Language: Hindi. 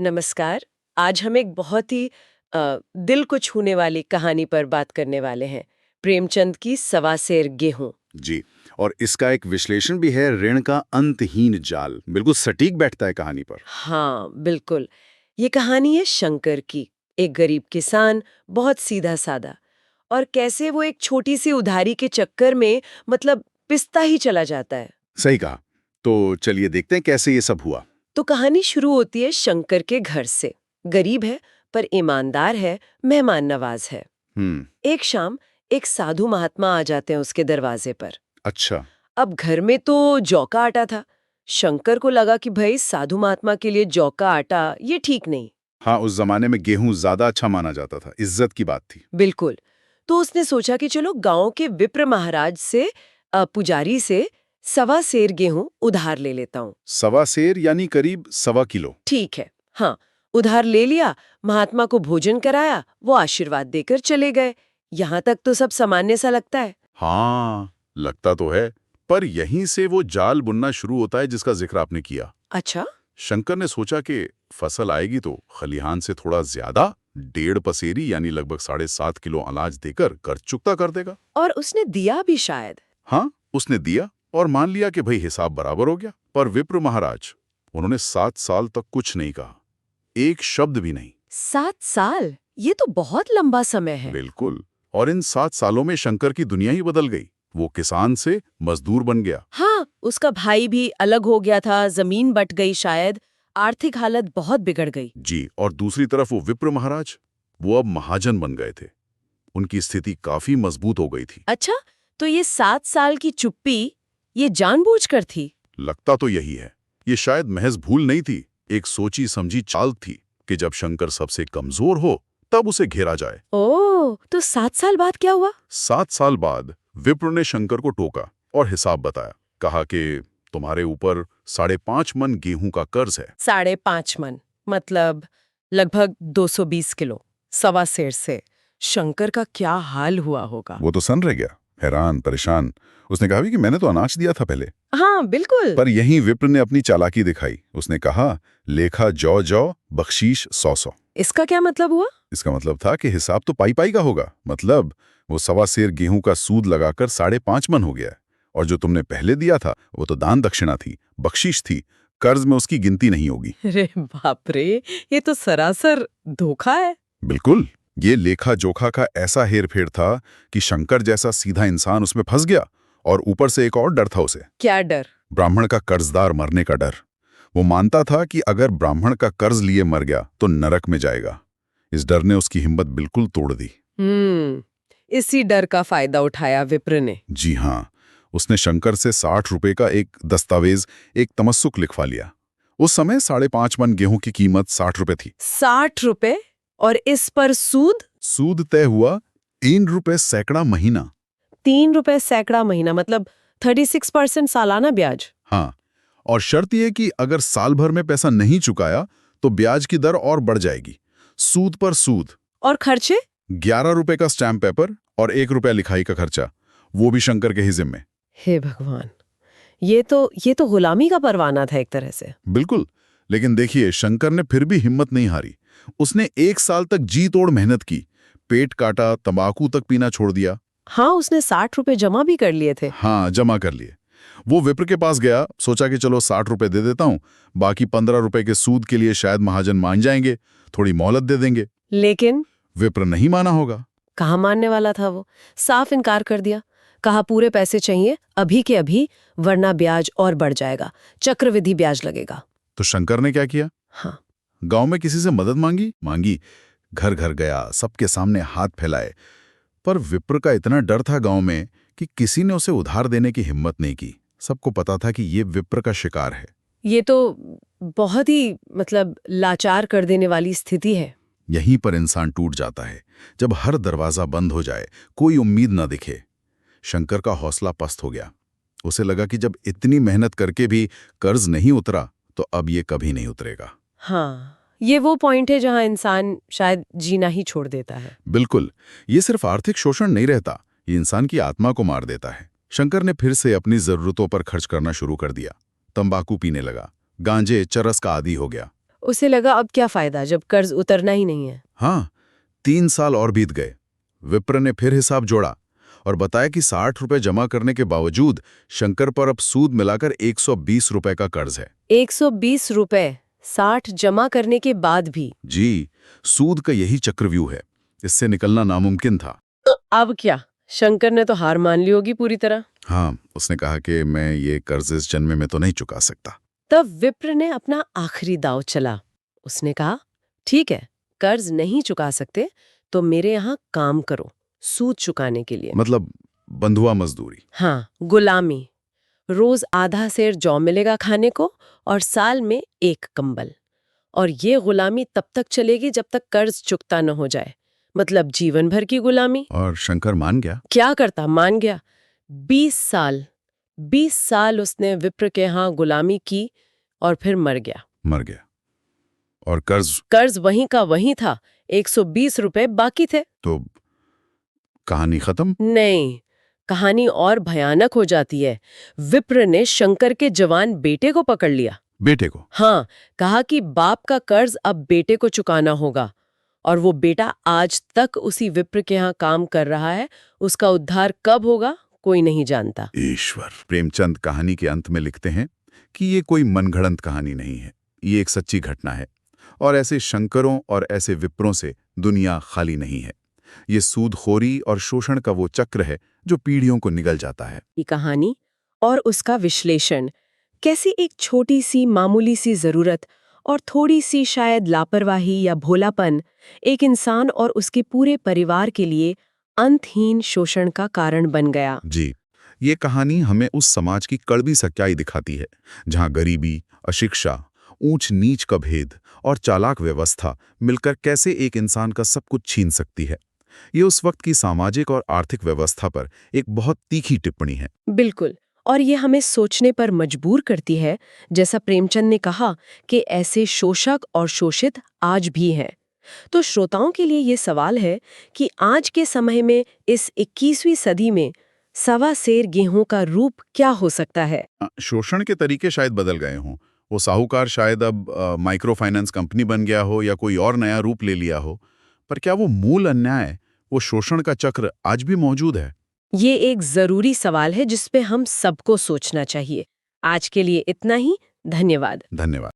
नमस्कार। आज हम एक बहुत ही दिल को छूने वाली कहानी पर बात करने वाले हैं। प्रेमचंद की सवा सेर गेहूं। जी। और इसका एक विश्लेषण भी है, ऋण का अंतहीन जाल। बिल्कुल सटीक बैठता है कहानी पर। हाँ, बिल्कुल। ये कहानी है शंकर की। एक गरीब किसान, बहुत सीधा साधा, और कैसे वो एक छोटी सी उधारी के चक्कर में मतलब पिसता ही चला जाता है। सही कहा। तो चलिए देखते हैं कैसे ये सब हुआ। तो कहानी शुरू होती है शंकर के घर से। गरीब है पर ईमानदार है, मेहमान नवाज है। हम्म। एक शाम एक साधु महात्मा आ जाते हैं उसके दरवाजे पर। अच्छा। अब घर में तो जौ का आटा था। शंकर को लगा कि भाई साधु महात्मा के लिए जौ का आटा ये ठीक नहीं। हाँ, उस जमाने में गेहूं ज्यादा अच्छा माना जाता था, इज्जत की बात थी। बिल्कुल। तो उसने सोचा कि चलो गांव के विप्र महाराज से, पुजारी से सवा सेर गेहूं उधार ले लेता हूँ। सवा सेर यानी करीब 1.25 किलो। ठीक है। हाँ, उधार ले लिया, महात्मा को भोजन कराया, वो आशीर्वाद देकर चले गए। यहाँ तक तो सब सामान्य सा लगता है। हाँ, लगता तो है। पर यहीं से वो जाल बुनना शुरू होता है जिसका जिक्र आपने किया। अच्छा। शंकर ने सोचा कि फसल आएगी तो खलिहान से थोड़ा ज्यादा, 1.5 पसेरी यानी लगभग 7.5 किलो अनाज देकर कर्ज चुकता कर देगा। और उसने दिया भी शायद। हाँ, उसने दिया और मान लिया कि भाई हिसाब बराबर हो गया। पर विप्र महाराज, उन्होंने 7 साल तक कुछ नहीं कहा, एक शब्द भी नहीं। 7 साल, ये तो बहुत लंबा समय है। बिल्कुल। और इन 7 सालों में शंकर की दुनिया ही बदल गई। वो किसान से मजदूर बन गया। हाँ, उसका भाई भी अलग हो गया था, जमीन बट गई शायद, आर्थिक हालत बहुत बिगड़ गई। जी। और दूसरी तरफ वो विप्र महाराज, वो अब महाजन बन गए थे। उनकी स्थिति काफी मजबूत हो गई थी। अच्छा, तो ये 7 साल की चुप्पी ये जानबूझकर थी? लगता तो यही है। ये शायद महज भूल नहीं थी, एक सोची समझी चाल थी कि जब शंकर सबसे कमजोर हो तब उसे घेरा जाए। ओह, तो 7 साल बाद क्या हुआ? 7 साल बाद विप्र ने शंकर को टोका और हिसाब बताया। कहा कि तुम्हारे ऊपर 5.5 मन गेहूं का कर्ज है। 5.5 मन मतलब लगभग 220 किलो, सवा सेर से। शंकर का क्या हाल हुआ होगा। वो तो सन रह गया, हैरान परेशान। उसने कहा भी कि मैंने तो अनाज दिया था पहले। हाँ, बिल्कुल। पर यहीं विप्र ने अपनी चालाकी दिखाई। उसने कहा, लेखा जौ जौ, बख्शीश 100-100। इसका क्या मतलब हुआ? इसका मतलब था कि हिसाब तो पाई पाई का होगा। मतलब वो सवा सेर गेहूं का सूद लगाकर 5.5 मन हो गया। और जो तुमने पहले दिया था वो तो दान दक्षिणा थी, बख्शीश थी, कर्ज में उसकी गिनती नहीं होगी। अरे बाप रे, ये तो सरासर धोखा है। बिल्कुल। ये लेखा जोखा का ऐसा हेरफेर था कि शंकर जैसा सीधा इंसान उसमें फंस गया। और ऊपर से एक और डर था उसे। क्या डर? ब्राह्मण का कर्जदार मरने का डर। वो मानता था कि अगर ब्राह्मण का कर्ज लिए मर गया तो नरक में जाएगा। इस डर ने उसकी हिम्मत बिल्कुल तोड़ दी। इसी डर का फायदा उठाया विप्र ने। जी हाँ। उसने शंकर से 60 रुपए का एक दस्तावेज, एक तमस्सुक लिखवा लिया। उस समय 5.5 मन गेहूं की कीमत 60 रुपए थी। 60 रुपए? और इस पर सूद? सूद तय हुआ 3 रुपए सैकड़ा महीना। 3 रुपए सैकड़ा महीना मतलब 36% सालाना ब्याज। हाँ। और शर्त यह कि अगर साल भर में पैसा नहीं चुकाया तो ब्याज की दर और बढ़ जाएगी, सूद पर सूद। और खर्चे? 11 रुपए का स्टैम्प पेपर और 1 रुपया लिखाई का खर्चा, वो भी शंकर के ही जिम्मे। हे भगवान, ये तो गुलामी का परवाना था एक तरह से। बिल्कुल। लेकिन देखिए, शंकर ने फिर भी हिम्मत नहीं हारी। उसने 1 साल तक जी तोड़ मेहनत की, पेट काटा, तंबाकू तक पीना छोड़ दिया। हाँ, उसने 60 रुपए जमा भी कर लिए थे। हाँ, जमा कर लिए। वो विप्र के पास गया, सोचा कि चलो 60 रुपए दे देता हूं, बाकी 15 रुपए के सूद के लिए शायद महाजन मान जाएंगे, थोड़ी मोहलत दे देंगे। लेकिन विप्र नहीं माना होगा। कहाँ मानने वाला था वो? साफ इनकार कर दिया। कहा पूरे पैसे चाहिए अभी के अभी, वरना ब्याज और बढ़ जाएगा, चक्रवृद्धि ब्याज लगेगा। तो शंकर ने क्या किया? हाँ। गांव में किसी से मदद मांगी, घर घर गया, सबके सामने हाथ फैलाए। पर विप्र का इतना डर था गांव में कि किसी ने उसे उधार देने की हिम्मत नहीं की। सबको पता था कि ये विप्र का शिकार है। ये तो बहुत ही मतलब लाचार कर देने वाली स्थिति है। यहीं पर इंसान टूट जाता है, जब हर दरवाजा बंद हो जाए, कोई उम्मीद न दिखे। शंकर का हौसला पस्त हो गया। उसे लगा कि जब इतनी मेहनत करके भी कर्ज नहीं उतरा तो अब ये कभी नहीं उतरेगा। हाँ, ये वो पॉइंट है जहां इंसान शायद जीना ही छोड़ देता है। बिल्कुल। ये सिर्फ आर्थिक शोषण नहीं रहता, ये इंसान की आत्मा को मार देता है। शंकर ने फिर से अपनी जरूरतों पर खर्च करना शुरू कर दिया। तंबाकू पीने लगा, गांजे चरस का आदी हो गया। उसे लगा अब क्या फायदा जब कर्ज उतरना ही नहीं है। हाँ, 3 साल और बीत गए। विप्र ने फिर हिसाब जोड़ा और बताया कि 60 रुपए जमा करने के बावजूद शंकर पर अब सूद मिलाकर 120 रुपए का कर्ज है। 120 रुपए 60 जमा करने के बाद भी। जी, सूद का यही चक्रव्यूह है। इससे निकलना नामुमकिन था। अब क्या? शंकर ने तो हार मान ली होगी पूरी तरह। हाँ, उसने कहा कि मैं ये कर्ज इस जन्म में तो नहीं चुका सकता। तब विप्र ने अपना आखिरी दांव चला। उसने कहा, ठीक है, कर्ज नहीं चुका सकते तो मेरे यहाँ काम करो सूद चुकाने के लिए। मतलब बंधुआ मजदूरी। हाँ, गुलामी। रोज आधा सेर जौ मिलेगा खाने को और साल में 1 कंबल। और ये गुलामी तब तक चलेगी जब तक कर्ज चुकता न हो जाए। मतलब जीवन भर की गुलामी। और शंकर मान गया। क्या करता? मान गया। 20 साल उसने विप्र के यहाँ गुलामी की और फिर मर गया। मर गया। और कर्ज वहीं का वहीं था। 120 रुपए बाकी थे। तो कहानी खत्म? नहीं, कहानी और भयानक हो जाती है। विप्र ने शंकर के जवान बेटे को पकड़ लिया। बेटे को? हाँ, कहा कि बाप का कर्ज अब बेटे को चुकाना होगा। और वो बेटा आज तक उसी विप्र के यहाँ काम कर रहा है। उसका उद्धार कब होगा कोई नहीं जानता। ईश्वर। प्रेमचंद कहानी के अंत में लिखते हैं कि ये कोई मनगढ़ंत कहानी नहीं है, ये एक सच्ची घटना है। और ऐसे शंकरों और ऐसे विप्रों से दुनिया खाली नहीं है। ये सूदखोरी और शोषण का वो चक्र है जो पीढ़ियों को निगल जाता है। ये कहानी और उसका विश्लेषण कैसी एक छोटी सी मामूली सी जरूरत और थोड़ी सी शायद लापरवाही या भोलापन एक इंसान और उसके पूरे परिवार के लिए अंतहीन शोषण का कारण बन गया। जी, ये कहानी हमें उस समाज की कड़वी सच्चाई दिखाती है जहां गरीबी, अशिक्षा, ऊंच नीच का भेद और चालाक व्यवस्था मिलकर कैसे एक इंसान का सब कुछ छीन सकती है। ये उस वक्त की सामाजिक और आर्थिक व्यवस्था पर एक बहुत तीखी टिप्पणी है। बिल्कुल। और ये हमें सोचने पर मजबूर करती है, जैसा प्रेमचंद ने कहा कि ऐसे शोषक और शोषित आज भी हैं। तो श्रोताओं के लिए ये सवाल है कि आज के समय में इस 21वीं सदी में सवा सेर गेहूं का रूप क्या हो सकता है? शोषण के तरीके शायद बदल गए हों। वो साहूकार शायद अब माइक्रो फाइनेंस कंपनी बन गया हो या कोई और नया रूप ले लिया हो। पर क्या वो मूल अन्याय, वो शोषण का चक्र आज भी मौजूद है? ये एक जरूरी सवाल है जिस पे हम सबको सोचना चाहिए। आज के लिए इतना ही। धन्यवाद। धन्यवाद।